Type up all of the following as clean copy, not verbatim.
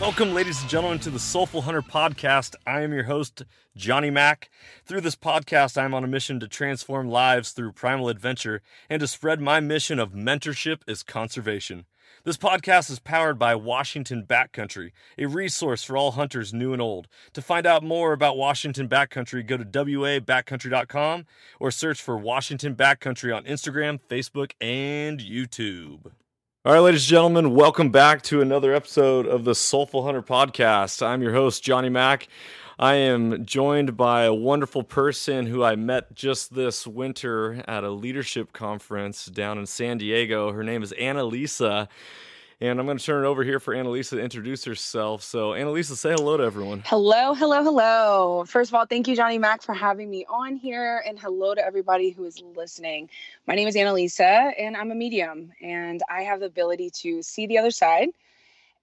Welcome, ladies and gentlemen, to the Soulful Hunter Podcast. I am your host, Johnny Mack. Through this podcast, I am on a mission to transform lives through primal adventure and to spread my mission of mentorship as conservation. This podcast is powered by Washington Backcountry, a resource for all hunters new and old. To find out more about Washington Backcountry, go to wabackcountry.com or search for Washington Backcountry on Instagram, Facebook, and YouTube. All right, ladies and gentlemen, welcome back to another episode of the Soulful Hunter Podcast. I'm your host, Johnny Mack. I am joined by a wonderful person who I met just this winter at a leadership conference down in San Diego. Her name is Anna Lisa, and I'm going to turn it over here for Anna Lisa to introduce herself. So, Anna Lisa, say hello to everyone. Hello. First of all, thank you, Johnny Mack, for having me on here, and hello to everybody who is listening. My name is Anna Lisa, and I'm a medium, and I have the ability to see the other side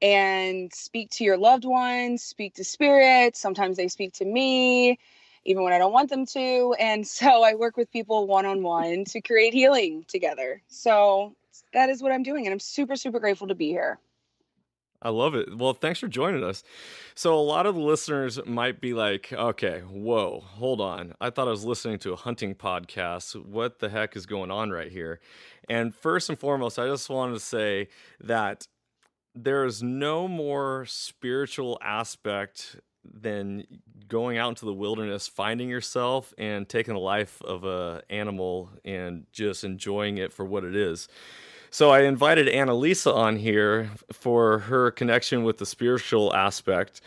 and speak to your loved ones, speak to spirits. Sometimes they speak to me, even when I don't want them to. And so I work with people one-on-one to create healing together. So that is what I'm doing. And I'm super, super grateful to be here. I love it. Well, thanks for joining us. So a lot of the listeners might be like, okay, whoa, hold on. I thought I was listening to a hunting podcast. What the heck is going on right here? And first and foremost, I just wanted to say that there is no more spiritual aspect than going out into the wilderness, finding yourself and taking the life of an animal and just enjoying it for what it is. So I invited Anna Lisa on here for her connection with the spiritual aspect,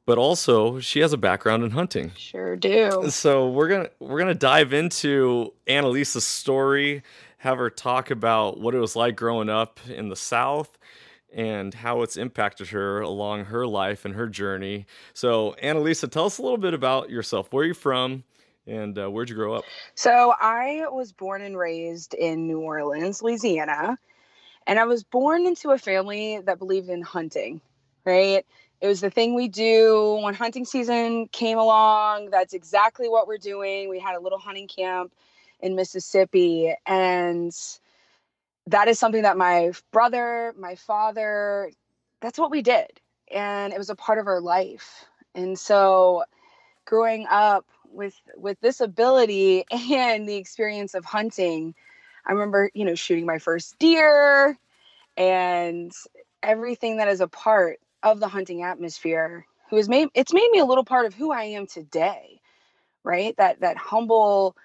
but also she has a background in hunting. Sure do. So we're gonna dive into Anna Lisa's story, have her talk about what it was like growing up in the South and how it's impacted her along her life and her journey. So, Anna Lisa, tell us a little bit about yourself. Where are you from, and where'd you grow up? So I was born and raised in New Orleans, Louisiana, and I was born into a family that believed in hunting, right? It was the thing we do when hunting season came along. That's exactly what we're doing. We had a little hunting camp in Mississippi, and that is something that my brother, my father, that's what we did. And it was a part of our life. And so growing up with this ability and the experience of hunting, I remember, shooting my first deer and everything that is a part of the hunting atmosphere. It's made me a little part of who I am today, right? That humble,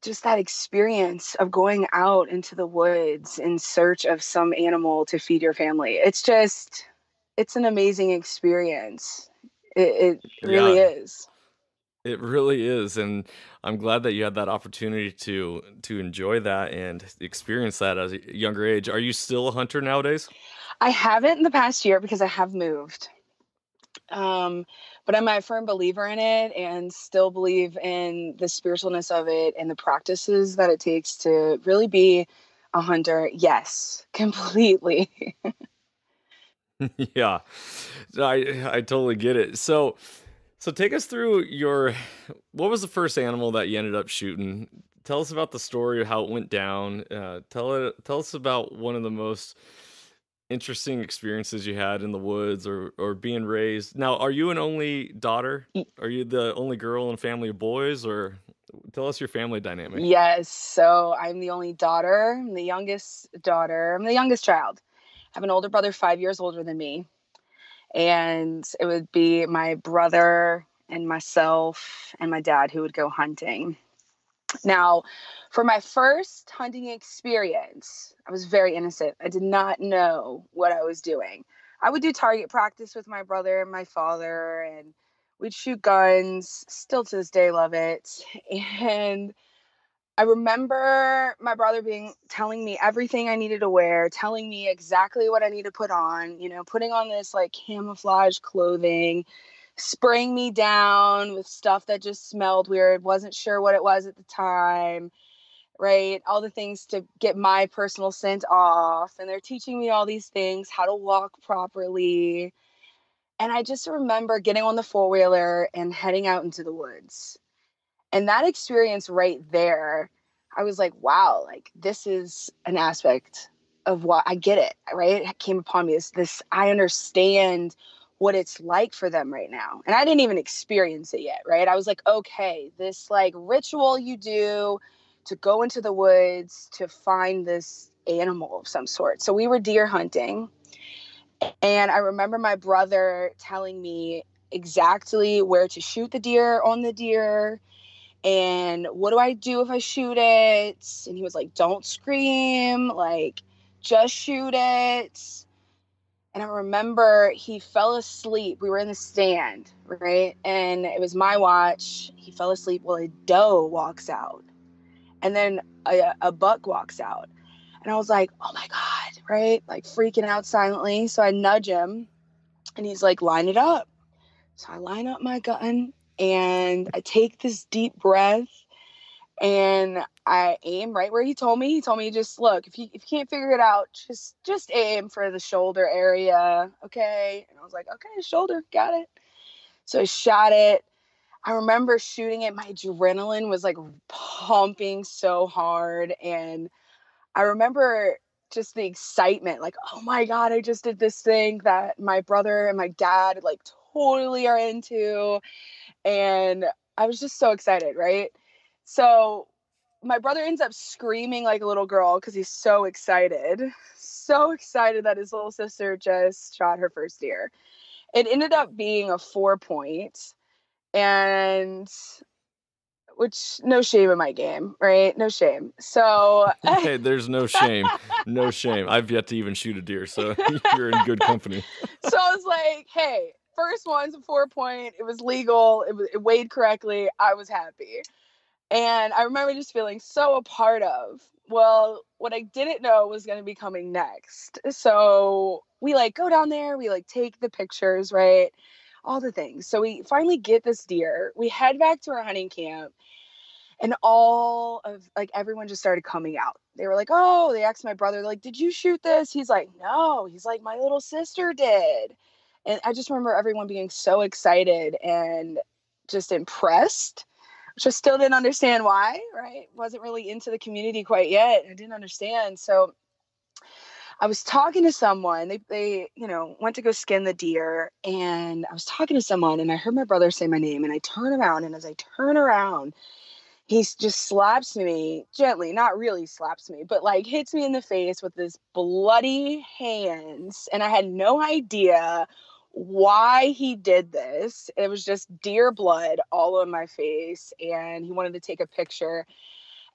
just that experience of going out into the woods in search of some animal to feed your family. It's an amazing experience. It really is. It really is. And I'm glad that you had that opportunity to enjoy that and experience that at a younger age. Are you still a hunter nowadays? I haven't in the past year because I have moved. But I'm a firm believer in it and still believe in the spiritualness of it and the practices that it takes to really be a hunter. Yes, completely. Yeah, I totally get it. So take us through what was the first animal that you ended up shooting? Tell us about the story of how it went down. Tell us about one of the most interesting experiences you had in the woods or being raised. Now, are you an only daughter? Are you the only girl in a family of boys, or tell us your family dynamic? Yes. So I'm the only daughter. I'm the youngest daughter. I'm the youngest child. I have an older brother, 5 years older than me. And it would be my brother and myself and my dad who would go hunting. Now, for my first hunting experience, I was very innocent. I did not know what I was doing. I would do target practice with my brother and my father, and we'd shoot guns. Still to this day, love it. And I remember my brother telling me everything I needed to wear, telling me exactly what I need to put on, putting on this camouflage clothing, spraying me down with stuff that just smelled weird, wasn't sure what it was at the time, right? All the things to get my personal scent off. And they're teaching me all these things, how to walk properly. And I just remember getting on the four-wheeler and heading out into the woods. And that experience right there, I was like, wow, this is an aspect of what I get it, right? It came upon me this, I understand what it's like for them right now. And I didn't even experience it yet, right? I was like, okay, this like ritual you do to go into the woods to find this animal of some sort. So we were deer hunting. And I remember my brother telling me exactly where to shoot the deer on the deer. And what do I do if I shoot it? And he was like, don't scream, like, just shoot it. And I remember he fell asleep. We were in the stand, right? And it was my watch. He fell asleep. Well, a doe walks out. And then a buck walks out. And I was like, oh my God, right? Like freaking out silently. So I nudge him and he's like, line it up. So I line up my gun and I take this deep breath and I aim right where he told me. He told me, just look, if you can't figure it out, just aim for the shoulder area. Okay. And I was like, okay, shoulder, got it. So I shot it. I remember shooting it. My adrenaline was like pumping so hard. And I remember just the excitement, like, oh my God, I just did this thing that my brother and my dad like totally are into. And I was just so excited, right? So my brother ends up screaming like a little girl because he's so excited that his little sister just shot her first deer. It ended up being a 4-point, and which, no shame in my game, right? No shame. So Hey, there's no shame. No shame. I've yet to even shoot a deer, so you're in good company. So I was like, hey, first one's a 4-point. It was legal. It weighed correctly. I was happy. And I remember just feeling so a part of, well, what I didn't know was going to be coming next. So we like go down there, we like take the pictures, right? All the things. So we finally get this deer. We head back to our hunting camp, and all of like everyone just started coming out. They were like, oh, they asked my brother, like, did you shoot this? He's like, no. He's like, my little sister did. And I just remember everyone being so excited and just impressed, which I still didn't understand why, right? Wasn't really into the community quite yet. I didn't understand. So I was talking to someone, they went to go skin the deer, and I was talking to someone and I heard my brother say my name, and I turn around, and as I turn around, he just slaps me gently, not really slaps me, but like hits me in the face with his bloody hands. And I had no idea why he did this. It was just deer blood all over my face. And he wanted to take a picture.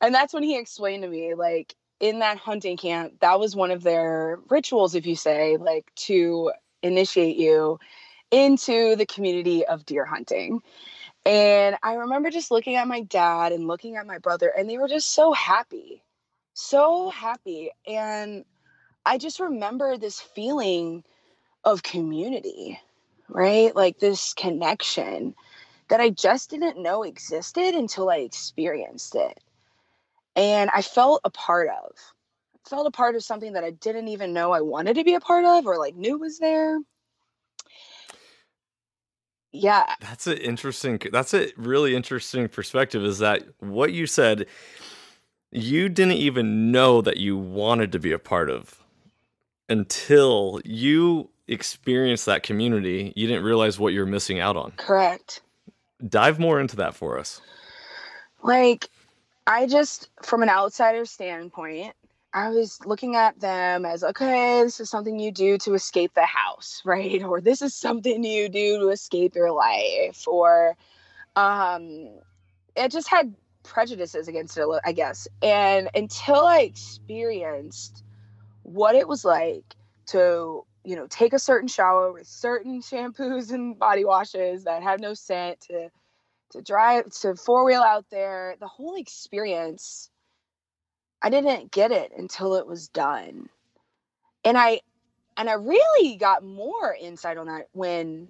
And that's when he explained to me, like, in that hunting camp, that was one of their rituals, if you say, like, to initiate you into the community of deer hunting. And I remember just looking at my dad and looking at my brother, and they were just so happy, so happy. And I just remember this feeling of community, right? Like this connection that I just didn't know existed until I experienced it. And I felt a part of. Felt a part of something that I didn't even know I wanted to be a part of or like knew was there. Yeah. That's a really interesting perspective, is that what you said, you didn't even know that you wanted to be a part of until you experienced that community. You didn't realize what you're missing out on. Correct. Dive more into that for us. Like, I just, from an outsider standpoint, I was looking at them as, okay, this is something you do to escape the house, right? Or this is something you do to escape your life. Or it just had prejudices against it, I guess. And until I experienced what it was like to, take a certain shower with certain shampoos and body washes that have no scent, to drive, to four-wheel out there, the whole experience, I didn't get it until it was done. And I really got more insight on that when,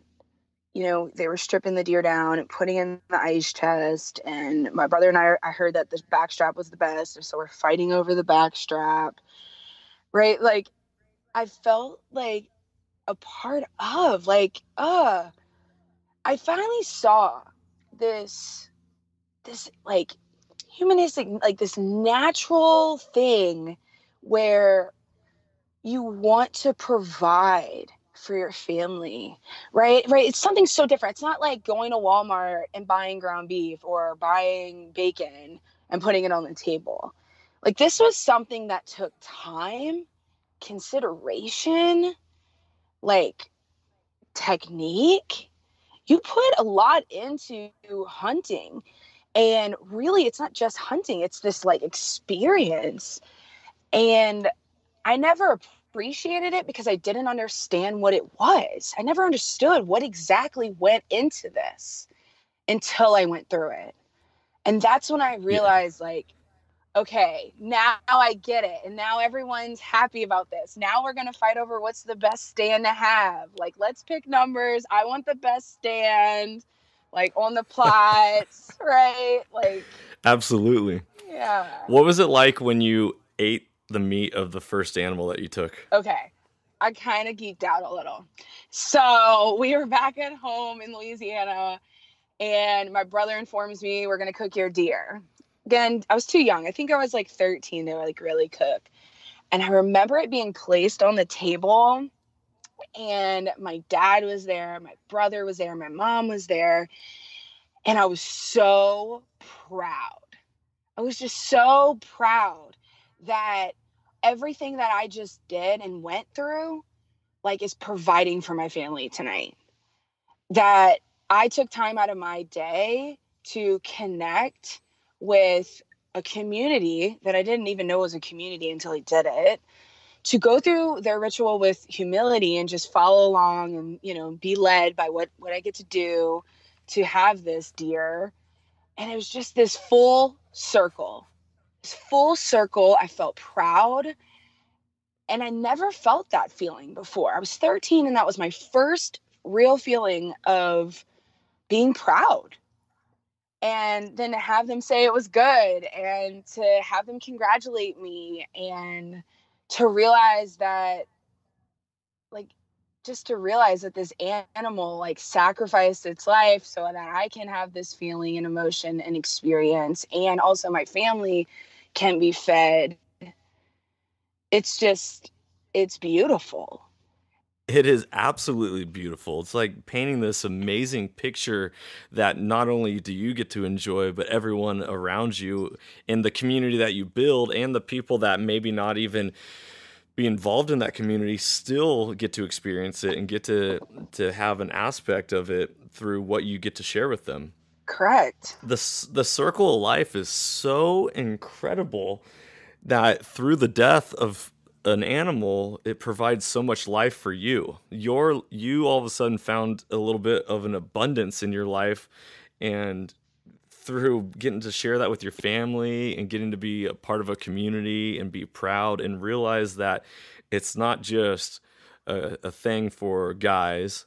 they were stripping the deer down and putting in the ice chest. And my brother and I heard that the backstrap was the best. So we're fighting over the backstrap, right? Like, I felt like a part of, like, I finally saw this like humanistic, like this natural thing where you want to provide for your family, right? Right. It's something so different. It's not like going to Walmart and buying ground beef or buying bacon and putting it on the table. Like, this was something that took time, consideration, like technique. You put a lot into hunting. And really, it's not just hunting, it's this like experience. And I never appreciated it because I didn't understand what it was. I never understood what exactly went into this until I went through it. And that's when I Yeah. realized, like, okay, now I get it. And now everyone's happy about this. Now we're going to fight over what's the best stand to have. Like, let's pick numbers. I want the best stand, like on the plots, right? Like, Absolutely. yeah. What was it like when you ate the meat of the first animal that you took? Okay. I kind of geeked out a little. So we were back at home in Louisiana, and my brother informs me we're going to cook your deer. Again, I was too young. I think I was like 13 to like really cook. And I remember it being placed on the table, and my dad was there, my brother was there, my mom was there, and I was so proud. I was just so proud that everything that I just did and went through, like, is providing for my family tonight. That I took time out of my day to connect with a community that I didn't even know was a community until I did it, to go through their ritual with humility and just follow along and, you know, be led by what I get to do to have this deer. And it was just this full circle. This full circle. I felt proud. And I never felt that feeling before. I was 13, and that was my first real feeling of being proud. And then to have them say it was good, and to have them congratulate me, and to realize that, like, just to realize that this animal like sacrificed its life so that I can have this feeling and emotion and experience, and also my family can be fed. It's beautiful. It is absolutely beautiful. It's like painting this amazing picture that not only do you get to enjoy, but everyone around you in the community that you build, and the people that maybe not even be involved in that community still get to experience it and get to have an aspect of it through what you get to share with them. Correct. The circle of life is so incredible that through the death of an animal, it provides so much life for you. You all of a sudden found a little bit of an abundance in your life, and through getting to share that with your family and getting to be a part of a community and be proud and realize that it's not just a thing for guys.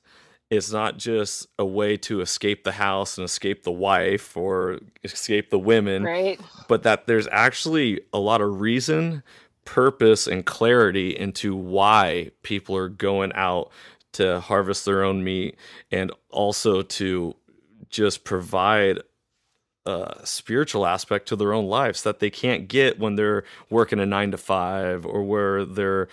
It's not just a way to escape the house and escape the wife or escape the women, Right. but that there's actually a lot of reason, purpose, and clarity into why people are going out to harvest their own meat, and also to just provide a spiritual aspect to their own lives that they can't get when they're working a 9 to 5, or where they're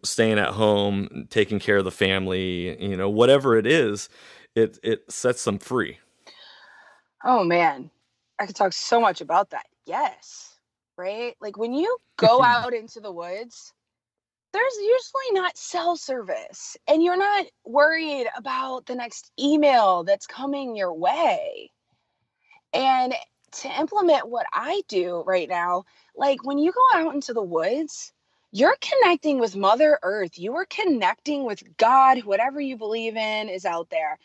staying at home, taking care of the family, whatever it is, it sets them free. Oh man, I could talk so much about that. Yes. Right? Like, when you go out into the woods, there's usually not cell service, and you're not worried about the next email that's coming your way. And to implement what I do right now, like, when you go out into the woods, you're connecting with Mother Earth. You are connecting with God, whatever you believe in is out there.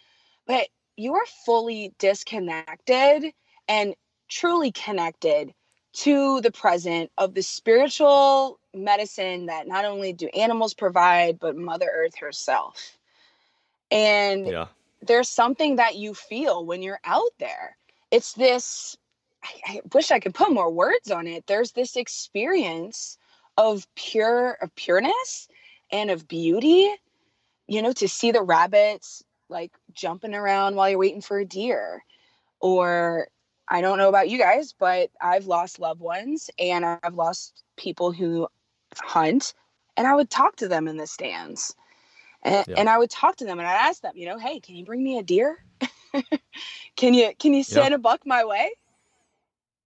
But you are fully disconnected and truly connected to the present of the spiritual medicine that not only do animals provide, but Mother Earth herself. And Yeah. there's something that you feel when you're out there. It's this, I wish I could put more words on it. There's this experience of pureness and of beauty, to see the rabbits like jumping around while you're waiting for a deer. Or, I don't know about you guys, but I've lost loved ones, and I've lost people who hunt, And I would talk to them in the stands. And I would talk to them and I'd ask them, hey, can you bring me a deer? Can you send a buck my way?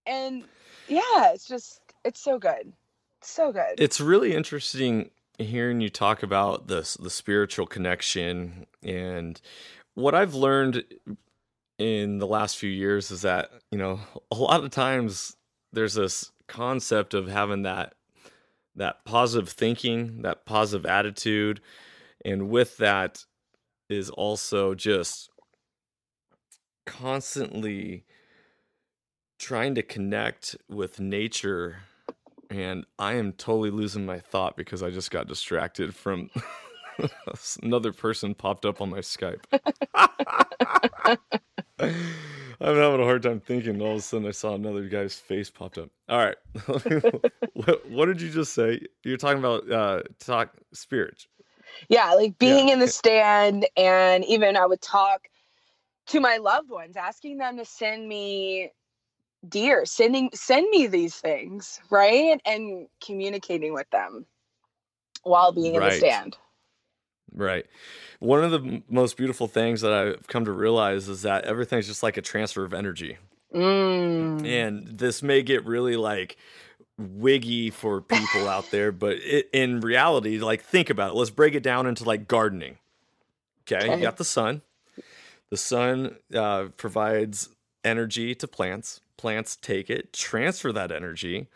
And yeah, it's so good. So good. It's really interesting hearing you talk about the spiritual connection. And what I've learned in the last few years is that, a lot of times there's this concept of having that positive thinking, that positive attitude. And with that is also just constantly trying to connect with nature. And I am totally losing my thought because I just got distracted from another person popped up on my Skype. I'm having a hard time thinking. All of a sudden I saw another guy's face popped up. All right. What did you just say? You're talking about spirit. Yeah, like being in the stand, and even I would talk to my loved ones, asking them to send me deer, send me these things, right? And communicating with them while being in the stand. Right. One of the most beautiful things that I've come to realize is that everything's just like a transfer of energy. And this may get really like wiggy for people out there, but in reality, like, think about it. Let's break it down into like gardening. Okay. You got the sun. The sun provides energy to plants. Plants take it, transfer that energy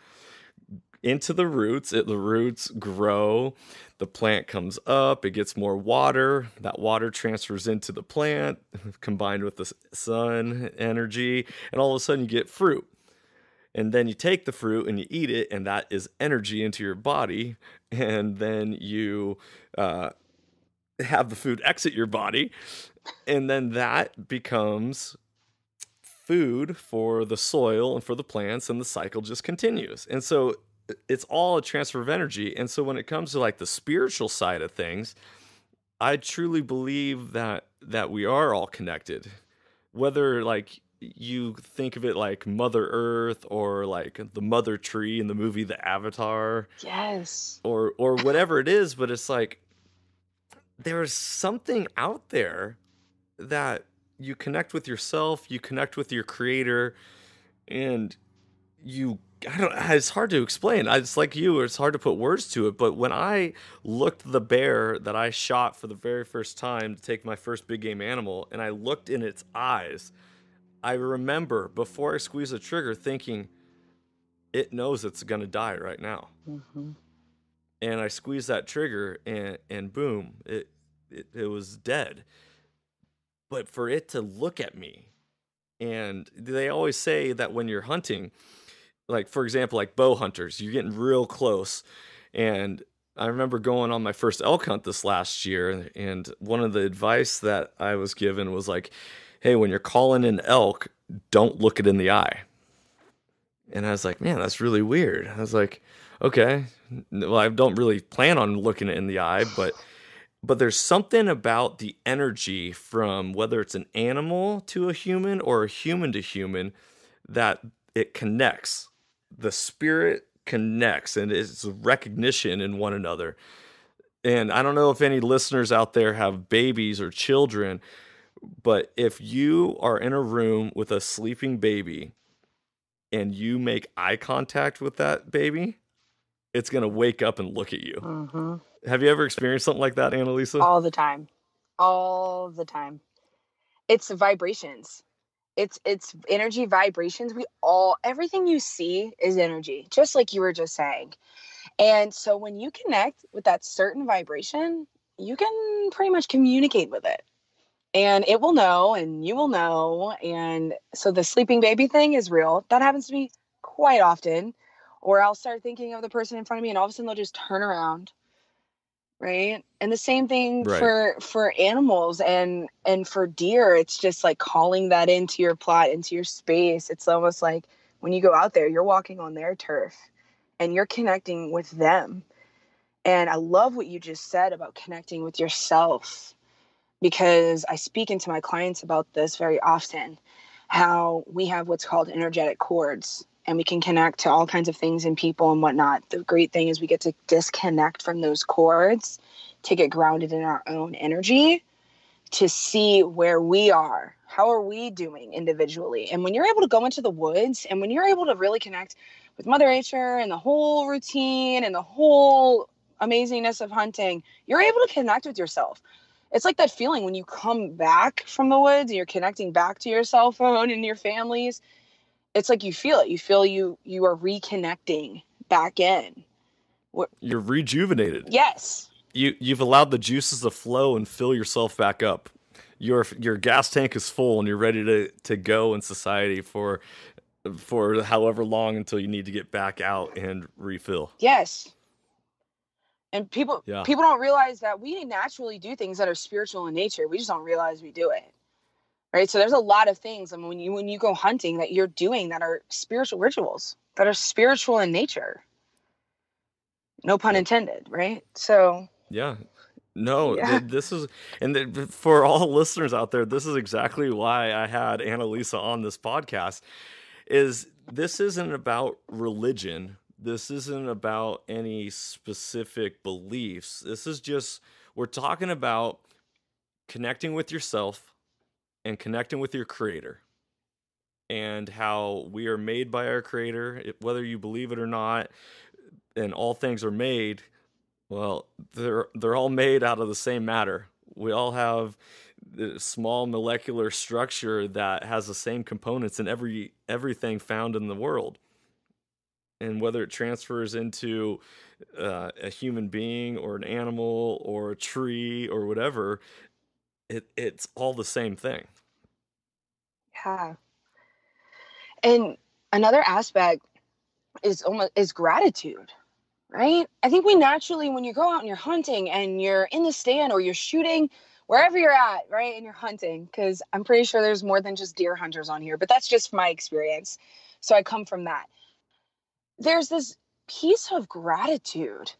into the roots. The roots grow. The plant comes up. It gets more water. That water transfers into the plant, combined with the sun energy, and all of a sudden you get fruit. And then you take the fruit and you eat it, and that is energy into your body. And then you have the food exit your body, and then that becomes food for the soil and for the plants, and the cycle just continues. And so it's all a transfer of energy. And so when it comes to like the spiritual side of things, I truly believe that we are all connected, whether like you think of it like Mother Earth or like the mother tree in the movie The Avatar. Yes. Or whatever it is, but it's like there's something out there that you connect with yourself, you connect with your creator, and it's hard to explain. It's like it's hard to put words to it, but when I looked the bear that I shot for the very first time to take my first big game animal, and I looked in its eyes, I remember before I squeezed the trigger thinking, it knows it's going to die right now. Mm-hmm. And I squeezed that trigger and boom, it was dead. But for it to look at me, and they always say that when you're hunting, like, for example, like bow hunters, you're getting real close. And I remember going on my first elk hunt this last year, and one of the advice that I was given was like, hey, when you're calling in elk, don't look it in the eye. And I was like, man, that's really weird. I was like, okay, well, I don't really plan on looking it in the eye, but there's something about the energy from whether it's an animal to a human or a human to human that it connects. The spirit connects, and it's recognition in one another. And I don't know if any listeners out there have babies or children, but if you are in a room with a sleeping baby and you make eye contact with that baby, it's going to wake up and look at you. Mm-hmm. Have you ever experienced something like that, Anna Lisa? All the time. All the time. It's vibrations. It's energy vibrations. Everything you see is energy, just like you were just saying. And so when you connect with that certain vibration, you can pretty much communicate with it. And it will know, and you will know. And so the sleeping baby thing is real. That happens to me quite often. Or I'll start thinking of the person in front of me, and all of a sudden they'll just turn around. Right. And the same thing for animals and for deer. It's just like calling that into your plot, into your space. It's almost like when you go out there, you're walking on their turf and you're connecting with them. And I love what you just said about connecting with yourself, because I speak into my clients about this very often, how we have what's called energetic cords and we can connect to all kinds of things and people and whatnot. The great thing is we get to disconnect from those cords to get grounded in our own energy, to see where we are. How are we doing individually? And when you're able to go into the woods and when you're able to really connect with Mother Nature and the whole routine and the whole amazingness of hunting, you're able to connect with yourself. It's like that feeling when you come back from the woods and you're connecting back to your cell phone and your families. It's like you feel it. You feel you are reconnecting back in. You're rejuvenated. Yes. You've allowed the juices to flow and fill yourself back up. Your gas tank is full and you're ready to go in society for however long until you need to get back out and refill. Yes. And people don't realize that we naturally do things that are spiritual in nature. We just don't realize we do it. Right? So there's a lot of things, I mean, when you go hunting that you're doing that are spiritual rituals, that are spiritual in nature. No pun intended, right? So yeah. No, this is, and for all listeners out there, this is exactly why I had Anna Lisa on this podcast. This isn't about religion. This isn't about any specific beliefs. This is just, we're talking about connecting with yourself and connecting with your creator, and how we are made by our creator, whether you believe it or not, and all things are made. Well, they're all made out of the same matter. We all have the small molecular structure that has the same components in everything found in the world. And whether it transfers into a human being or an animal or a tree or whatever, it's all the same thing. Yeah. And another aspect is gratitude. Right? I think we naturally, when you go out and you're hunting and you're in the stand or you're shooting, wherever you're at, right? And you're hunting, because I'm pretty sure there's more than just deer hunters on here, but that's just my experience. So I come from that. There's this piece of gratitude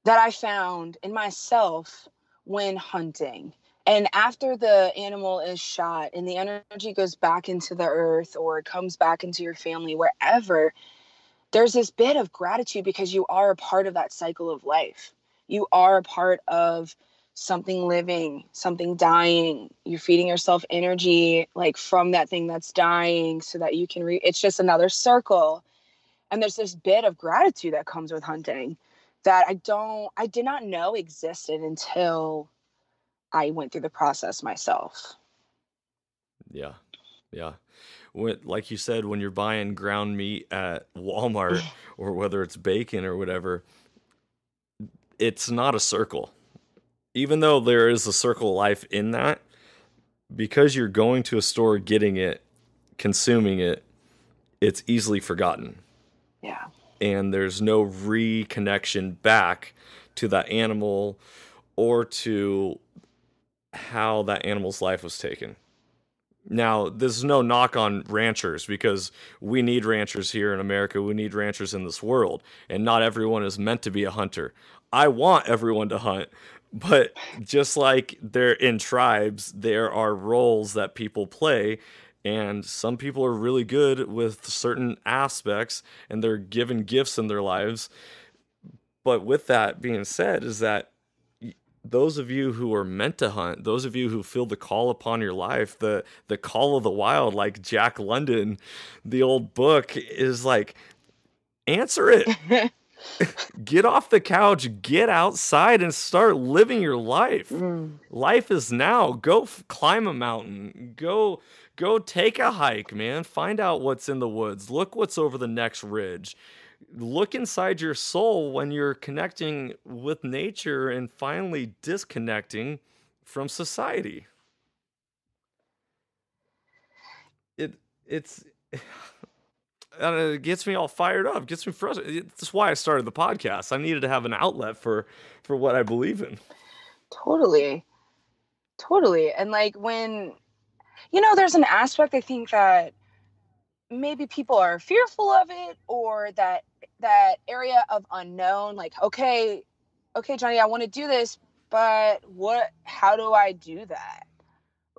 that I found in myself when hunting. And after the animal is shot and the energy goes back into the earth or it comes back into your family, wherever, there's this bit of gratitude because you are a part of that cycle of life. You are a part of something living, something dying. You're feeding yourself energy like from that thing that's dying so that you can it's just another circle. And there's this bit of gratitude that comes with hunting that I did not know existed until I went through the process myself. Yeah. Yeah. Like you said, when you're buying ground meat at Walmart or whether it's bacon or whatever, it's not a circle. Even though there is a circle of life in that, because you're going to a store, getting it, consuming it, it's easily forgotten. Yeah. And there's no reconnection back to that animal or to how that animal's life was taken. Now, there's no knock on ranchers, because we need ranchers here in America. We need ranchers in this world, and not everyone is meant to be a hunter. I want everyone to hunt, but just like they're in tribes, there are roles that people play, and some people are really good with certain aspects, and they're given gifts in their lives. But with that being said, is that those of you who are meant to hunt, those of you who feel the call upon your life, the call of the wild, like Jack London, the old book, is like, answer it. Get off the couch, get outside and start living your life. Life is now. Go climb a mountain. Go take a hike, man. Find out what's in the woods. Look what's over the next ridge. Look inside your soul when you're connecting with nature and finally disconnecting from society. It gets me all fired up, gets me frustrated. That's why I started the podcast. I needed to have an outlet for what I believe in. Totally. And like when, there's an aspect I think that maybe people are fearful of it, or that area of unknown, like, okay, Johnny, I want to do this, but how do I do that?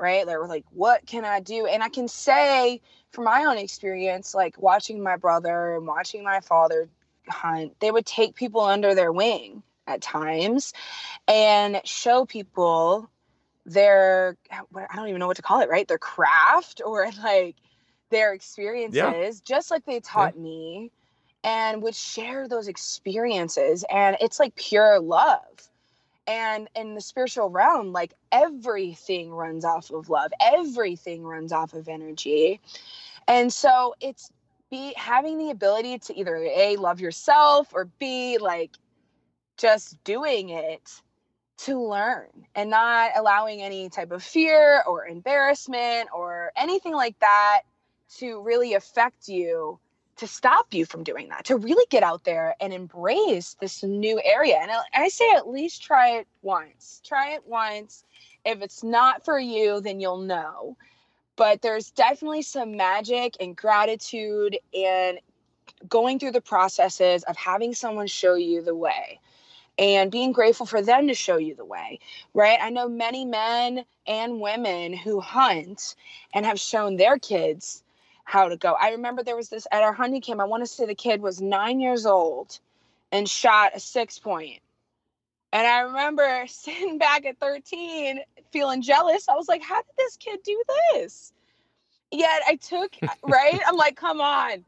right? They're like, what can I do? And I can say from my own experience, like watching my brother and watching my father hunt, they would take people under their wing at times and show people their, I don't even know what to call it, right? Their craft or like their experiences, just like they taught me, and would share those experiences. And it's like pure love. And in the spiritual realm, like everything runs off of love, everything runs off of energy. And so it's having the ability to either A, love yourself, or B, like just doing it to learn and not allowing any type of fear or embarrassment or anything like that to really affect you, to stop you from doing that, to really get out there and embrace this new area. And I say at least try it once. Try it once. If it's not for you, then you'll know. But there's definitely some magic and gratitude in going through the processes of having someone show you the way and being grateful for them to show you the way, right? I know many men and women who hunt and have shown their kids how to go. I remember there was this at our hunting camp. I want to say the kid was 9 years old and shot a 6-point. And I remember sitting back at 13 feeling jealous. I was like, how did this kid do this? Yet I took, right? I'm like, come on.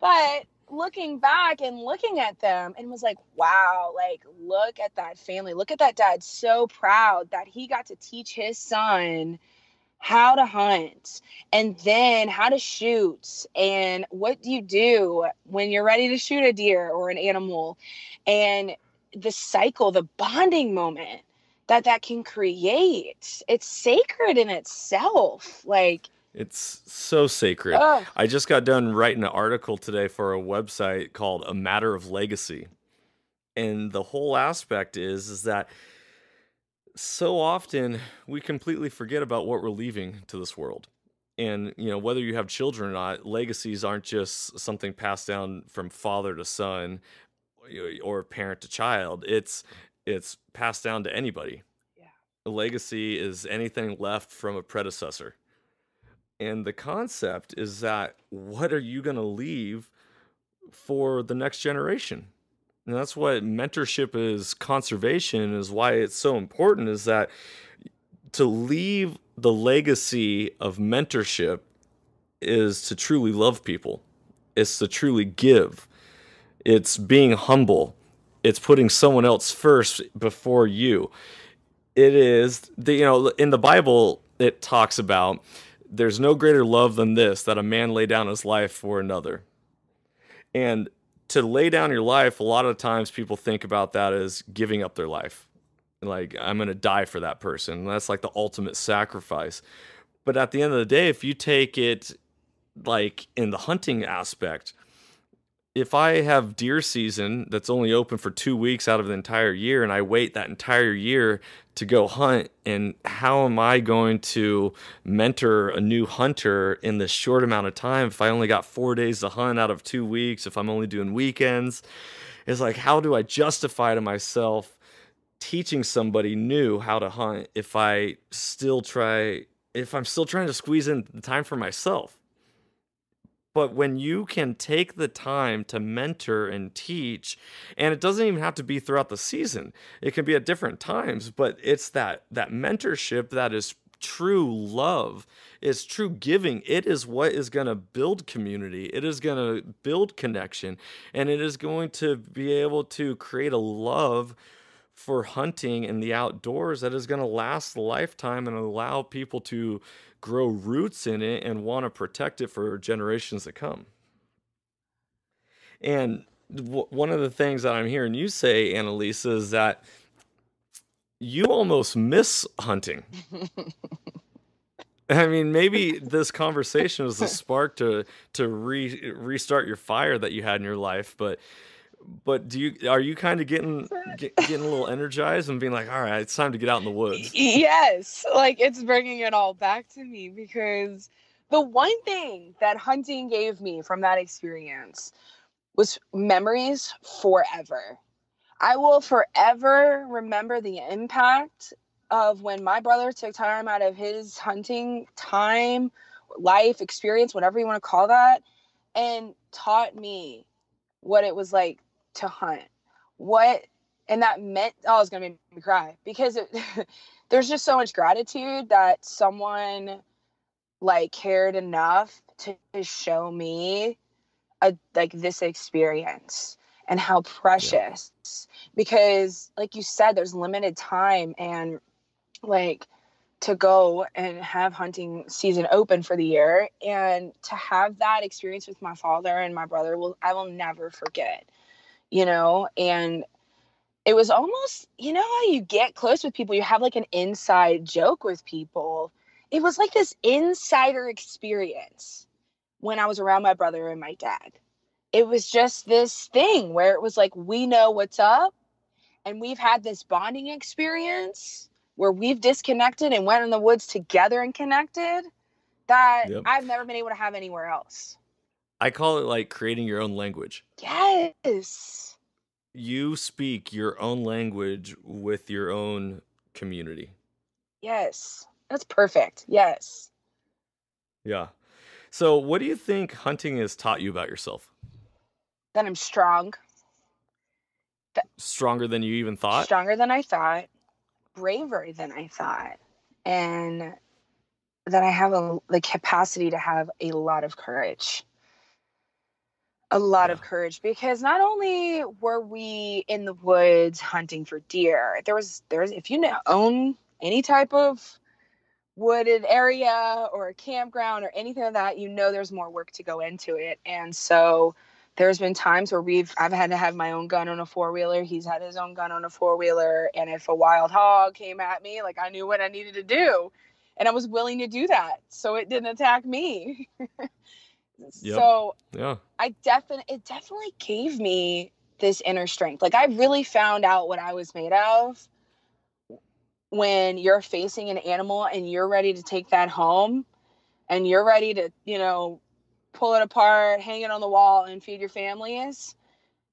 But looking back and looking at them and was like, wow, like, look at that family. Look at that dad. So proud that he got to teach his son how to hunt and then how to shoot. And what do you do when you're ready to shoot a deer or an animal? And the cycle, the bonding moment that can create. It's sacred in itself. Like, it's so sacred. I just got done writing an article today for a website called A Matter of Legacy. And the whole aspect is that so often we completely forget about what we're leaving to this world. And, you know, whether you have children or not, legacies aren't just something passed down from father to son or parent to child. It's passed down to anybody. Yeah. A legacy is anything left from a predecessor. And the concept is that what are you going to leave for the next generation? And that's what mentorship is, conservation is why it's so important, is that to leave the legacy of mentorship is to truly love people. It's to truly give. It's being humble. It's putting someone else first before you. It is, in the Bible, it talks about there's no greater love than this, that a man lay down his life for another. And to lay down your life, a lot of times people think about that as giving up their life. Like, I'm going to die for that person. And that's like the ultimate sacrifice. But at the end of the day, if you take it like in the hunting aspect, if I have deer season that's only open for 2 weeks out of the entire year, and I wait that entire year to go hunt, and how am I going to mentor a new hunter in this short amount of time if I only got 4 days to hunt out of 2 weeks, if I'm only doing weekends? It's like, how do I justify to myself teaching somebody new how to hunt if I'm still trying to squeeze in the time for myself? But when you can take the time to mentor and teach, and it doesn't even have to be throughout the season, it can be at different times, but it's that mentorship that is true love, it's true giving. It is what is going to build community. It is going to build connection, and it is going to be able to create a love for hunting and the outdoors that is going to last a lifetime and allow people to grow roots in it and want to protect it for generations to come. And one of the things that I'm hearing you say, Anna Lisa, is that you almost miss hunting. I mean, maybe this conversation was a spark to restart your fire that you had in your life, but are you kind of getting a little energized and being like, all right, it's time to get out in the woods? Yes, like it's bringing it all back to me, because the one thing that hunting gave me from that experience was memories forever. I will forever remember the impact of when my brother took time out of his hunting time, life experience, whatever you want to call that, and taught me what it was like to hunt. And that meant, oh, it's going to make me cry because there's just so much gratitude that someone like cared enough to show me like this experience and how precious, because like you said, there's limited time, and like to go and have hunting season open for the year and to have that experience with my father and my brother, I will never forget, and it was almost, how you get close with people, you have like an inside joke with people. It was like this insider experience when I was around my brother and my dad. It was just this thing where it was like, we know what's up, and we've had this bonding experience where we've disconnected and went in the woods together and connected that I've never been able to have anywhere else. I call it like creating your own language. Yes. You speak your own language with your own community. Yes. That's perfect. Yes. Yeah. So what do you think hunting has taught you about yourself? That I'm strong. Stronger than you even thought? Stronger than I thought. Braver than I thought. And that I have the capacity to have a lot of courage. A lot of courage, because not only were we in the woods hunting for deer, there's if you own any type of wooded area or a campground or anything like that, there's more work to go into it. And so there's been times where I've had to have my own gun on a 4-wheeler. He's had his own gun on a 4-wheeler. And if a wild hog came at me, like, I knew what I needed to do, and I was willing to do that so it didn't attack me. So yeah, it definitely gave me this inner strength. Like, I really found out what I was made of when you're facing an animal and you're ready to take that home and you're ready to, pull it apart, hang it on the wall, and feed your families.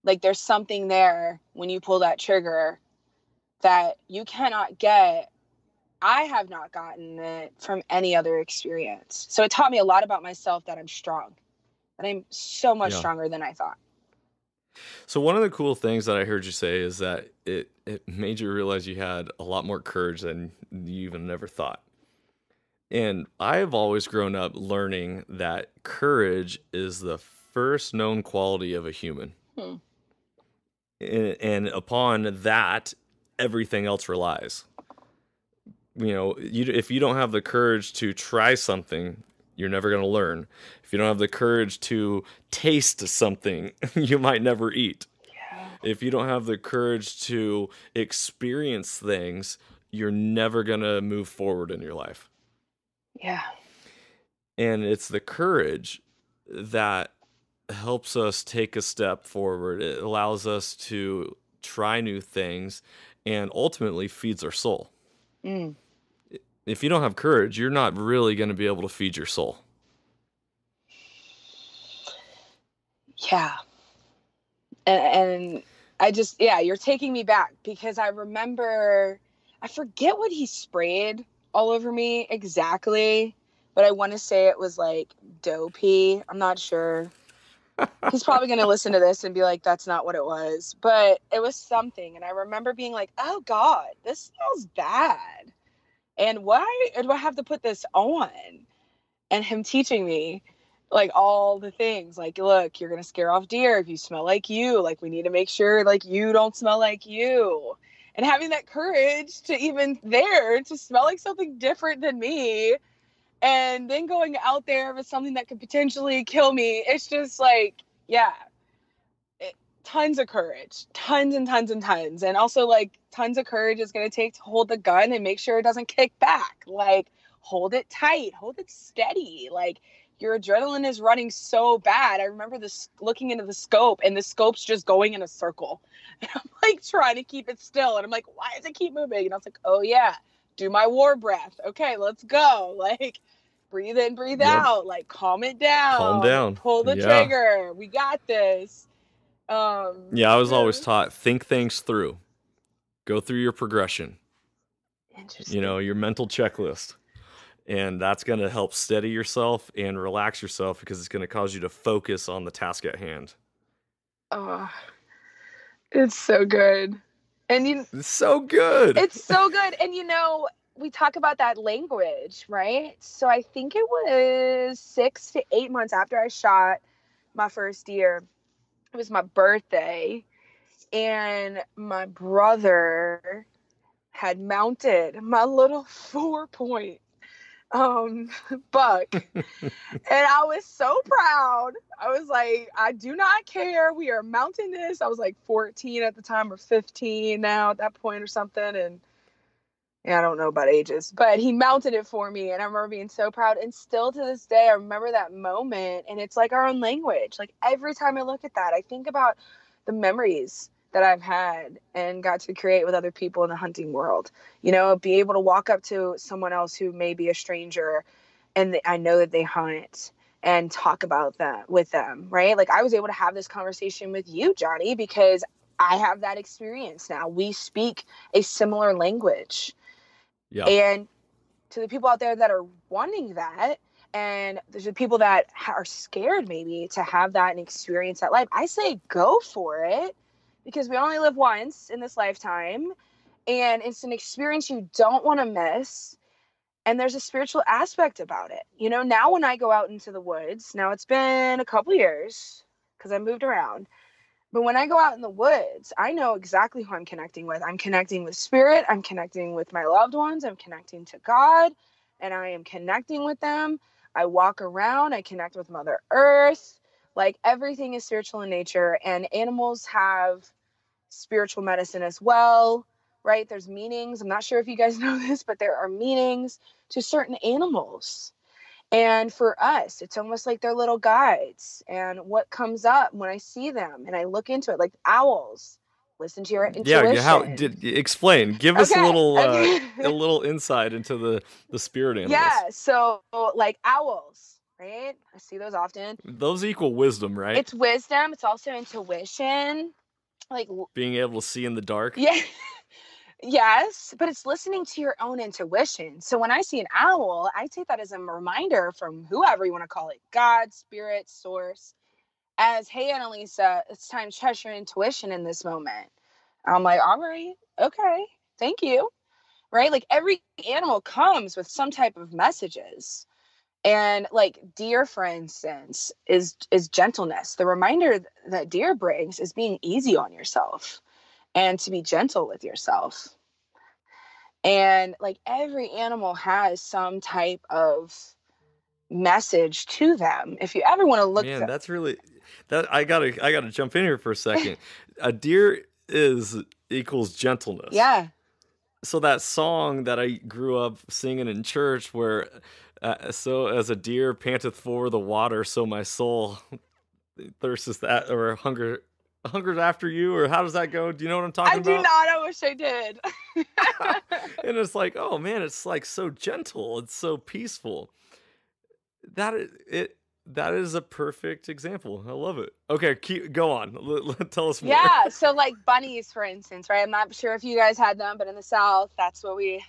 Like, there's something there when you pull that trigger that you cannot get. I have not gotten it from any other experience. So it taught me a lot about myself, that I'm strong, that I'm so much stronger than I thought. So one of the cool things that I heard you say is that it made you realize you had a lot more courage than you even never thought. And I've always grown up learning that courage is the first known quality of a human. And upon that, everything else relies. If you don't have the courage to try something, you're never going to learn. If you don't have the courage to taste something, you might never eat. Yeah. If you don't have the courage to experience things, you're never going to move forward in your life. Yeah. And it's the courage that helps us take a step forward. It allows us to try new things and ultimately feeds our soul. If you don't have courage, you're not really going to be able to feed your soul. Yeah. And I just, you're taking me back, because I remember, I forget what he sprayed all over me exactly, but I want to say it was like doe pee. I'm not sure. He's probably going to listen to this and be like, that's not what it was, but it was something. And I remember being like, oh God, this smells bad. And why do I have to put this on? And him teaching me like all the things, like, look, you're going to scare off deer if you smell like you. Like, we need to make sure like you don't smell like you. And having that courage to even there to smell like something different than me, and then going out there with something that could potentially kill me. It's just like, tons of courage, tons and tons and tons. And also like tons of courage is going to take to hold the gun and make sure it doesn't kick back. Like, hold it tight, hold it steady. Like, your adrenaline is running so bad. I remember looking into the scope, and the scope's just going in a circle. And I'm like trying to keep it still. And I'm like, why does it keep moving? And I was like, oh yeah, do my war breath. Okay, let's go. Like, breathe in, breathe out. Like, calm it down. Calm down. Pull the trigger. We got this. I was always taught, think things through. Go through your progression. Interesting. You know, your mental checklist. And that's going to help steady yourself and relax yourself because it's going to cause you to focus on the task at hand. Oh, it's so good. And it's so good. It's so good. And you know, we talk about that language, right? So I think it was 6 to 8 months after I shot my first deer. It was my birthday, and my brother had mounted my little 4-point buck. And I was so proud. I was like, I do not care. We are mounting this. I was like 14 at the time, or 15 now at that point or something. And yeah, I don't know about ages, but he mounted it for me. And I remember being so proud. And still to this day, I remember that moment. And it's like our own language. Like every time I look at that, I think about the memories that I've had and got to create with other people in the hunting world. You know, be able to walk up to someone else who may be a stranger and I know that they hunt and talk about that with them, right? Like I was able to have this conversation with you, Johnny, because I have that experience now. We speak a similar language. Yeah. And to the people out there that are wanting that, and there's the people that are scared maybe to have that and experience that life, I say go for it, because we only live once in this lifetime, and it's an experience you don't want to miss. And there's a spiritual aspect about it. You know, now when I go out into the woods, now it's been a couple years because I moved around, but when I go out in the woods, I know exactly who I'm connecting with. I'm connecting with spirit. I'm connecting with my loved ones. I'm connecting to God, and I am connecting with them. I walk around. I connect with Mother Earth. Like everything is spiritual in nature, and animals have spiritual medicine as well, right? There's meanings. I'm not sure if you guys know this, but there are meanings to certain animals. And for us, it's almost like they're little guides. And what comes up when I see them and I look into it, like owls, listen to your intuition. Yeah, explain. Give us a little insight into the spirit animals. Yeah, so like owls, right? I see those often. Those equal wisdom, right? It's wisdom. It's also intuition. Like being able to see in the dark. Yeah. Yes, but it's listening to your own intuition. So when I see an owl, I take that as a reminder from whoever you want to call it, God, spirit, source, as, hey, Anna Lisa, it's time to trust your intuition in this moment. I'm like, all right, okay, thank you. Right? Like every animal comes with some type of messages. And like deer, for instance, is gentleness. The reminder that deer brings is being easy on yourself and to be gentle with yourself. And like every animal has some type of message to them. If you ever want to look, man, that's really that. I gotta jump in here for a second. A deer equals gentleness. Yeah. So that song that I grew up singing in church, where so as a deer panteth for the water, so my soul thirsts that, or hungers after you, or how does that go? Do you know what I'm talking about? I do not. I wish I did. And it's like, oh man, it's like so gentle. It's so peaceful. That is a perfect example. I love it. Okay, go on. Tell us more. Yeah, so like bunnies, for instance, right? I'm not sure if you guys had them, but in the South, that's what they're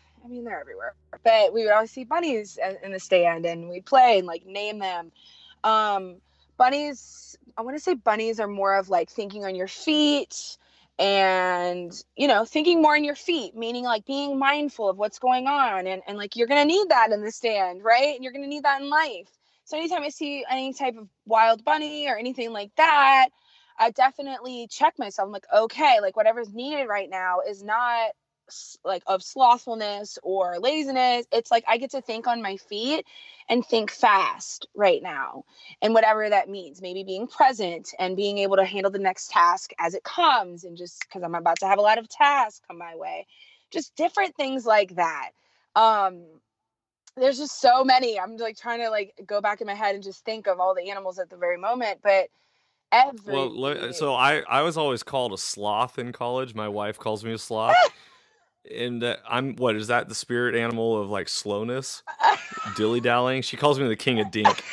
everywhere. But we would always see bunnies in the stand, and we'd play and like name them. Bunnies, I want to say bunnies are more of like thinking on your feet and, you know, thinking more on your feet, meaning like being mindful of what's going on. And like, you're going to need that in the stand, right? And you're going to need that in life. So anytime I see any type of wild bunny or anything like that, I definitely check myself. I'm like, okay, like whatever's needed right now is not like of slothfulness or laziness. It's like I get to think on my feet and think fast right now, and whatever that means, maybe being present and being able to handle the next task as it comes, and just because I'm about to have a lot of tasks come my way, just different things like that. There's just so many. I'm like trying to like go back in my head and just think of all the animals at the very moment, but so I was always called a sloth in college. My wife calls me a sloth. And what is that? The spirit animal of like slowness, dilly-dallying. She calls me the king of dink.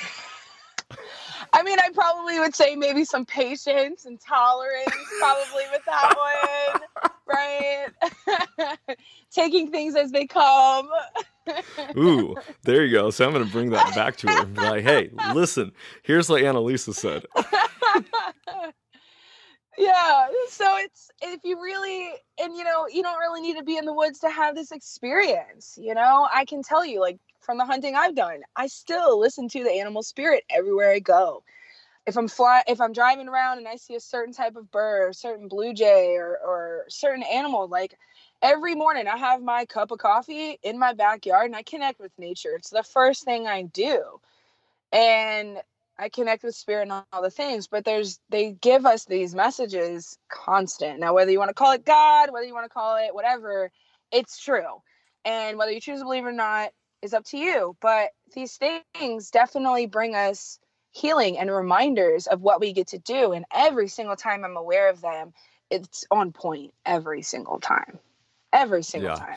I mean, I probably would say maybe some patience and tolerance, probably with that one, right? taking things as they come. Ooh, there you go. So I'm going to bring that back to her. Be like, hey, listen, here's what Anna Lisa said. Yeah. So it's, if you really, and you don't really need to be in the woods to have this experience. I can tell you, like, from the hunting I've done, I still listen to the animal spirit everywhere I go. If I'm driving around and I see a certain type of bird, a certain blue jay or certain animal, like, every morning I have my cup of coffee in my backyard and I connect with nature. It's the first thing I do. And I connect with spirit and all the things, but they give us these messages constant. Now, whether you want to call it God, whether you want to call it whatever, it's true. And whether you choose to believe it or not is up to you. But these things definitely bring us healing and reminders of what we get to do. And every single time I'm aware of them, it's on point every single time. Every single time.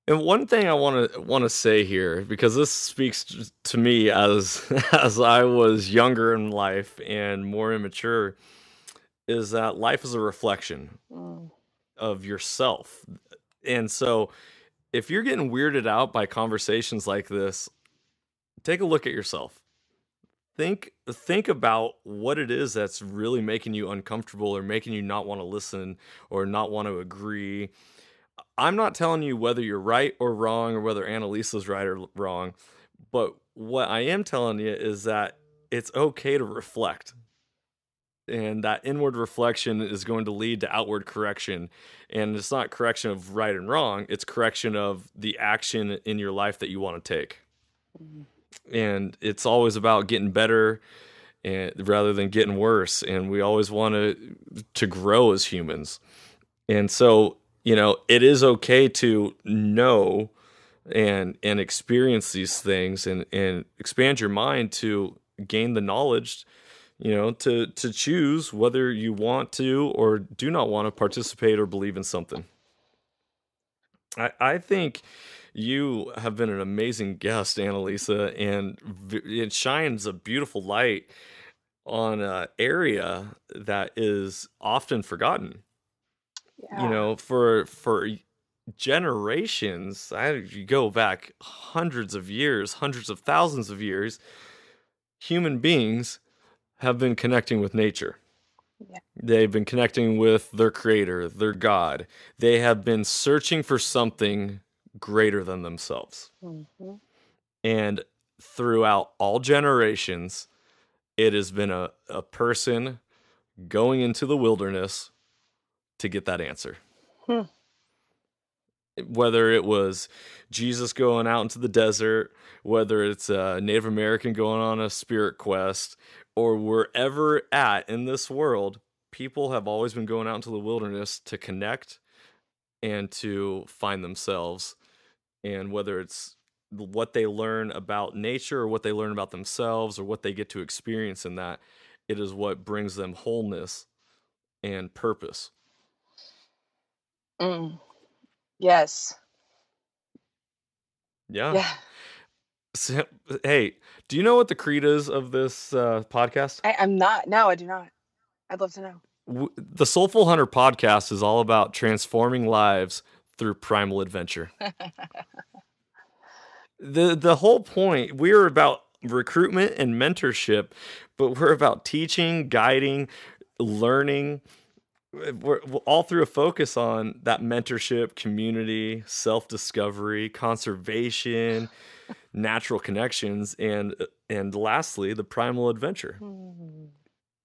And one thing I want to say here, because this speaks to me as I was younger in life and more immature, is that life is a reflection of yourself. And so if you're getting weirded out by conversations like this, take a look at yourself. Think about what it is that's really making you uncomfortable or making you not want to listen or not want to agree. I'm not telling you whether you're right or wrong or whether Anna Lisa's right or wrong, but what I am telling you is that it's okay to reflect. And that inward reflection is going to lead to outward correction. And it's not correction of right and wrong, it's correction of the action in your life that you want to take. And it's always about getting better rather than getting worse. And we always want to grow as humans. And so, it is okay to know and experience these things and expand your mind to gain the knowledge, to choose whether you want to or do not want to participate or believe in something. I think you have been an amazing guest, Anna Lisa, and it shines a beautiful light on an area that is often forgotten. Yeah. For generations, you go back hundreds of years, hundreds of thousands of years, human beings have been connecting with nature. Yeah. They've been connecting with their creator, their God. They have been searching for something greater than themselves. Mm-hmm. And throughout all generations, it has been a person going into the wilderness to get that answer. Whether it was Jesus going out into the desert, whether it's a Native American going on a spirit quest, or wherever at in this world, people have always been going out into the wilderness to connect and to find themselves. And whether it's what they learn about nature or what they learn about themselves or what they get to experience in that, it is what brings them wholeness and purpose. Yes. Yeah. So, hey, do you know what the creed is of this podcast? I'm not. No, I do not. I'd love to know. The Soulful Hunter Podcast is all about transforming lives through primal adventure. The whole point, we're about recruitment and mentorship, but we're about teaching, guiding, learning. We're all through a focus on that mentorship, community, self-discovery, conservation, natural connections, and lastly, the primal adventure.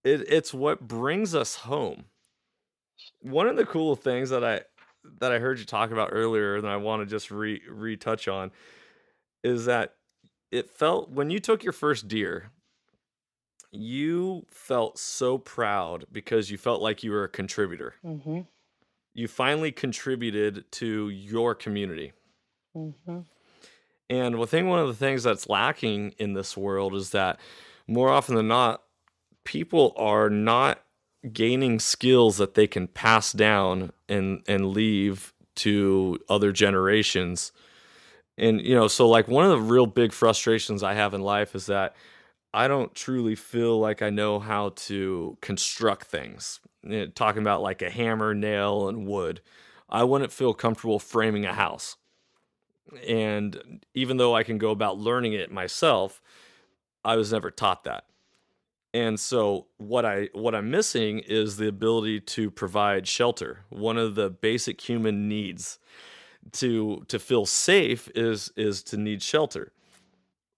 It's what brings us home. One of the cool things that I heard you talk about earlier, and I want to just retouch on, is that it felt when you took your first deer, you felt so proud because you felt like you were a contributor. Mm-hmm. You finally contributed to your community. Mm-hmm. And one of the things that's lacking in this world is that more often than not, people are not gaining skills that they can pass down and leave to other generations. And, so like one of the real big frustrations I have in life is that I don't truly feel like I know how to construct things. Talking about like a hammer, nail, and wood. I wouldn't feel comfortable framing a house. And even though I can go about learning it myself, I was never taught that. And so what I'm missing is the ability to provide shelter. One of the basic human needs to feel safe is to need shelter.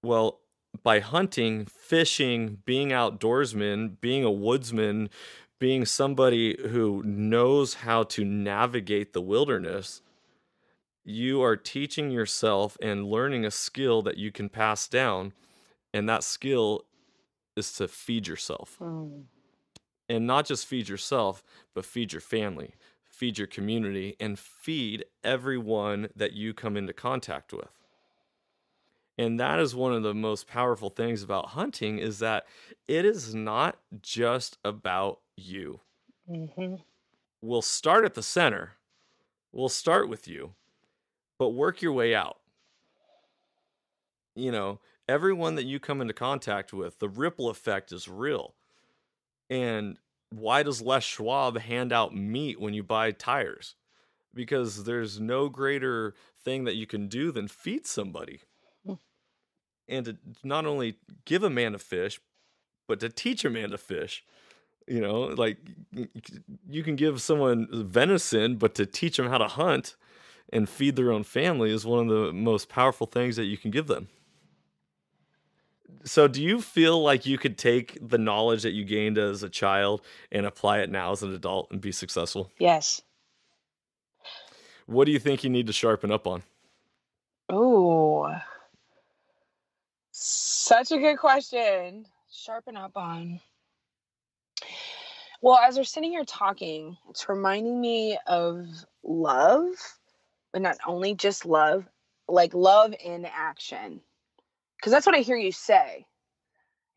Well, by hunting, fishing, being outdoorsman, being a woodsman, being somebody who knows how to navigate the wilderness, you are teaching yourself and learning a skill that you can pass down, and that skill is to feed yourself. And not just feed yourself, but feed your family, feed your community, and feed everyone that you come into contact with. And that is one of the most powerful things about hunting, is that it is not just about you. We'll start at the center. We'll start with you, but work your way out. You know, everyone that you come into contact with, the ripple effect is real. And why does Les Schwab hand out meat when you buy tires? Because there's no greater thing that you can do than feed somebody. And to not only give a man a fish, but to teach a man to fish. You know, like, you can give someone venison, but to teach them how to hunt and feed their own family is one of the most powerful things that you can give them. So do you feel like you could take the knowledge that you gained as a child and apply it now as an adult and be successful? Yes. What do you think you need to sharpen up on? Oh, such a good question. Sharpen up on. Well, as we're sitting here talking, it's reminding me of love, but not only just love, like love in action. Because that's what I hear you say,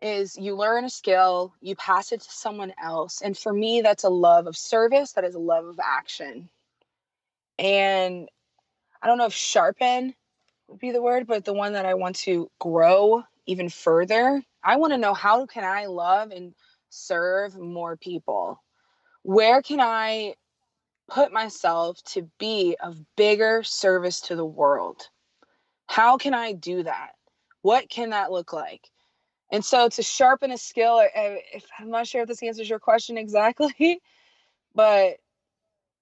is you learn a skill, you pass it to someone else. And for me, that's a love of service. That is a love of action. And I don't know if sharpen would be the word, but the one that I want to grow even further. I want to know, how can I love and serve more people? Where can I put myself to be of bigger service to the world? How can I do that? What can that look like? And so to sharpen a skill, if I'm not sure if this answers your question exactly, but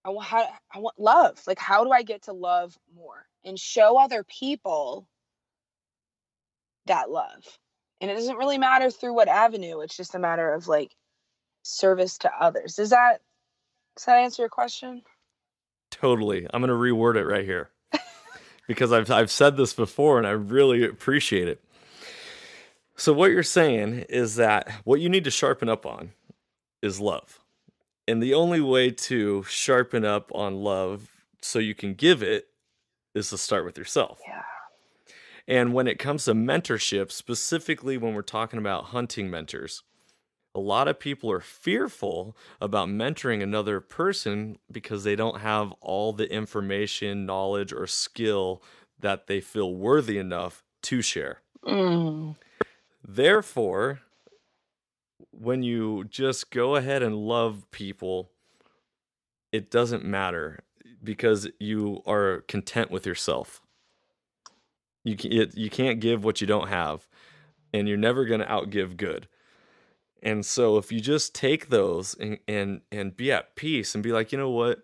I want love. Like, how do I get to love more and show other people that love? And it doesn't really matter through what avenue. It's just a matter of like service to others. Does that answer your question? Totally. I'm going to reword it right here because I've said this before and I really appreciate it. So what you're saying is that what you need to sharpen up on is love. And the only way to sharpen up on love so you can give it is to start with yourself. Yeah. And when it comes to mentorship, specifically when we're talking about hunting mentors, a lot of people are fearful about mentoring another person because they don't have all the information, knowledge, or skill that they feel worthy enough to share. Therefore, when you just go ahead and love people, it doesn't matter because you are content with yourself. You can't give what you don't have, and you're never going to outgive good. And so if you just take those and be at peace and be like, you know what,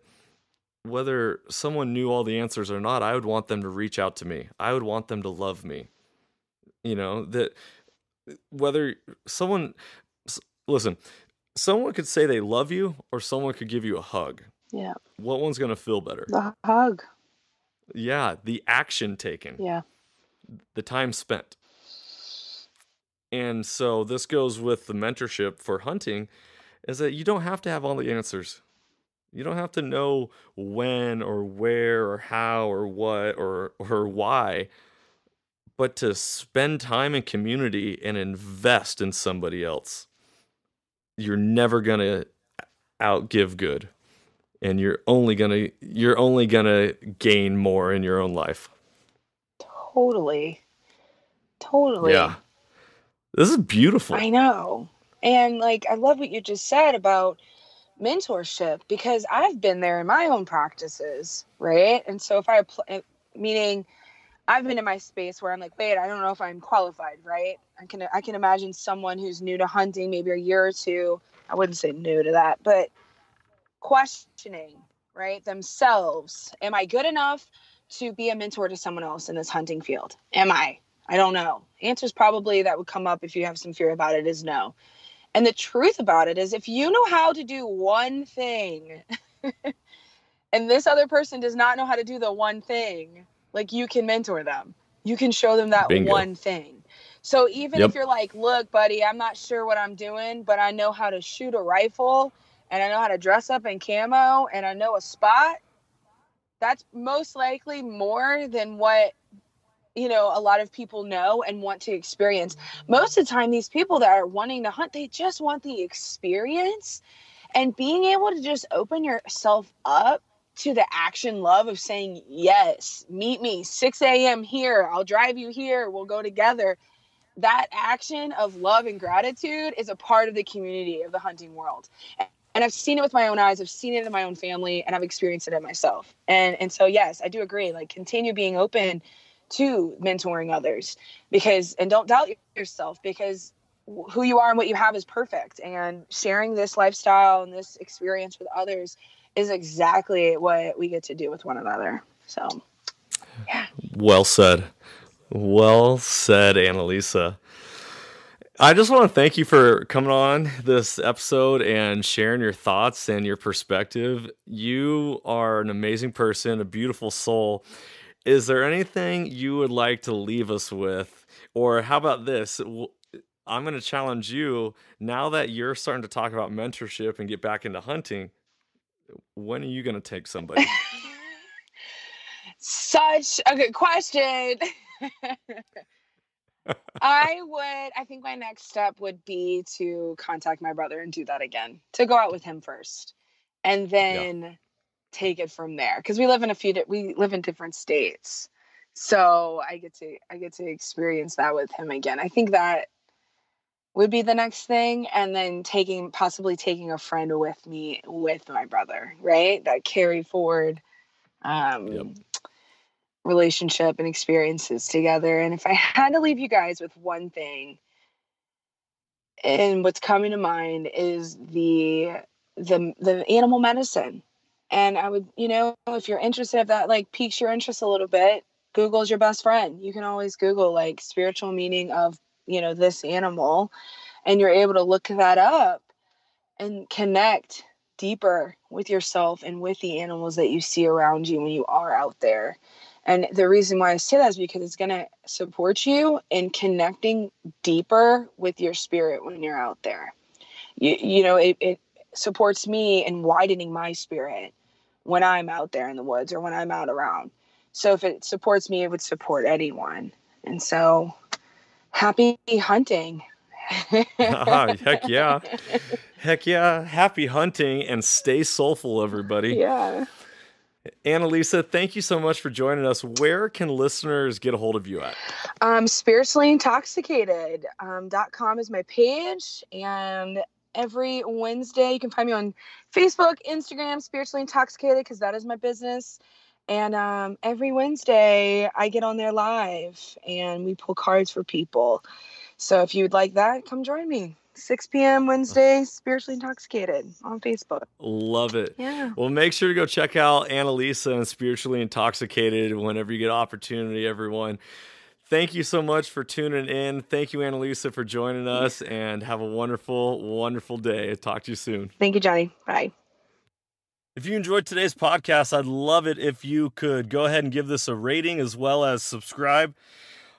whether someone knew all the answers or not, I would want them to reach out to me. I would want them to love me. You know, that whether someone could say they love you or someone could give you a hug. Yeah. What one's going to feel better? The hug. Yeah. The action taken. Yeah. The time spent. And so this goes with the mentorship for hunting, is that you don't have to have all the answers. You don't have to know when or where or how or what or why, but to spend time in community and invest in somebody else. You're never going to outgive good, and you're only going to gain more in your own life. Totally. Yeah. This is beautiful. I know. And like, I love what you just said about mentorship, because I've been there in my own practices, right? And so if meaning I've been in my space where I'm like, wait, I don't know if I'm qualified, right? I can imagine someone who's new to hunting, maybe a year or two. I wouldn't say new to that, but questioning, right, themselves. Am I good enough to be a mentor to someone else in this hunting field? Am I? I don't know. Answers probably that would come up if you have some fear about it is no. And the truth about it is, if you know how to do one thing and this other person does not know how to do the one thing, like, you can mentor them. You can show them that Bingo. one thing. So even if you're like, look, buddy, I'm not sure what I'm doing, but I know how to shoot a rifle and I know how to dress up in camo and I know a spot, that's most likely more than what, you know, a lot of people know and want to experience. Most of the time, these people that are wanting to hunt, they just want the experience, and being able to just open yourself up to the action love of saying, yes, meet me 6 a.m. here. I'll drive you here. We'll go together. That action of love and gratitude is a part of the community of the hunting world. And I've seen it with my own eyes. I've seen it in my own family, and I've experienced it in myself. And so, yes, I do agree. Like, continue being open to mentoring others, and don't doubt yourself, because who you are and what you have is perfect. And sharing this lifestyle and this experience with others is exactly what we get to do with one another. So, yeah. Well said. Well said, Anna Lisa. I just want to thank you for coming on this episode and sharing your thoughts and your perspective. You are an amazing person, a beautiful soul. Is there anything you would like to leave us with? Or how about this? I'm going to challenge you, now that you're starting to talk about mentorship and get back into hunting, when are you going to take somebody? Such a good question. I think my next step would be to contact my brother and do that again, to go out with him first and then take it from there. Cause we live in different states. So I get to experience that with him again. I think that would be the next thing. And then possibly taking a friend with me, with my brother, right? That carry forward, relationship and experiences together. And if I had to leave you guys with one thing, and what's coming to mind is the animal medicine. And I would, if you're interested, if that like piques your interest a little bit, Google's your best friend. You can always Google like spiritual meaning of, this animal, and you're able to look that up and connect deeper with yourself and with the animals that you see around you when you are out there. And the reason why I say that is because it's going to support you in connecting deeper with your spirit when you're out there. It supports me in widening my spirit when I'm out there in the woods or when I'm out around. So if it supports me, it would support anyone. And so happy hunting. Heck yeah. Heck yeah. Happy hunting and stay soulful, everybody. Yeah. Anna Lisa, thank you so much for joining us. Where can listeners get a hold of you at? Spirituallyintoxicated.com is my page. And every Wednesday, you can find me on Facebook, Instagram, Spiritually Intoxicated, because that is my business. And every Wednesday, I get on there live and we pull cards for people. So if you'd like that, come join me. 6 p.m. Wednesday, Spiritually Intoxicated on Facebook. Love it. Yeah. Well, make sure to go check out Anna Lisa and Spiritually Intoxicated whenever you get opportunity, everyone. Thank you so much for tuning in. Thank you, Anna Lisa, for joining us, and have a wonderful, wonderful day. Talk to you soon. Thank you, Johnny. Bye. If you enjoyed today's podcast, I'd love it if you could go ahead and give this a rating as well as subscribe.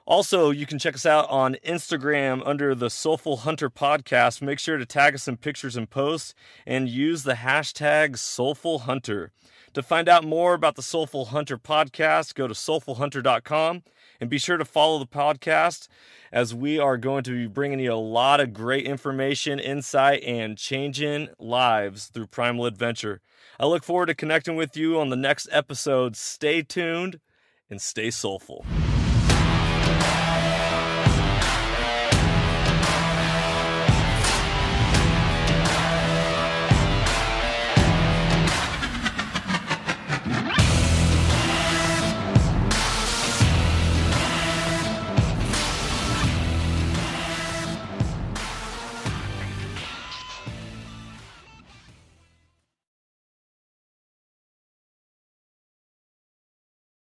Also, you can check us out on Instagram under the Soulful Hunter Podcast. Make sure to tag us in pictures and posts and use the hashtag Soulful Hunter. To find out more about the Soulful Hunter Podcast, go to soulfulhunter.com and be sure to follow the podcast, as we are going to be bringing you a lot of great information, insight, and changing lives through primal adventure. I look forward to connecting with you on the next episode. Stay tuned and stay soulful.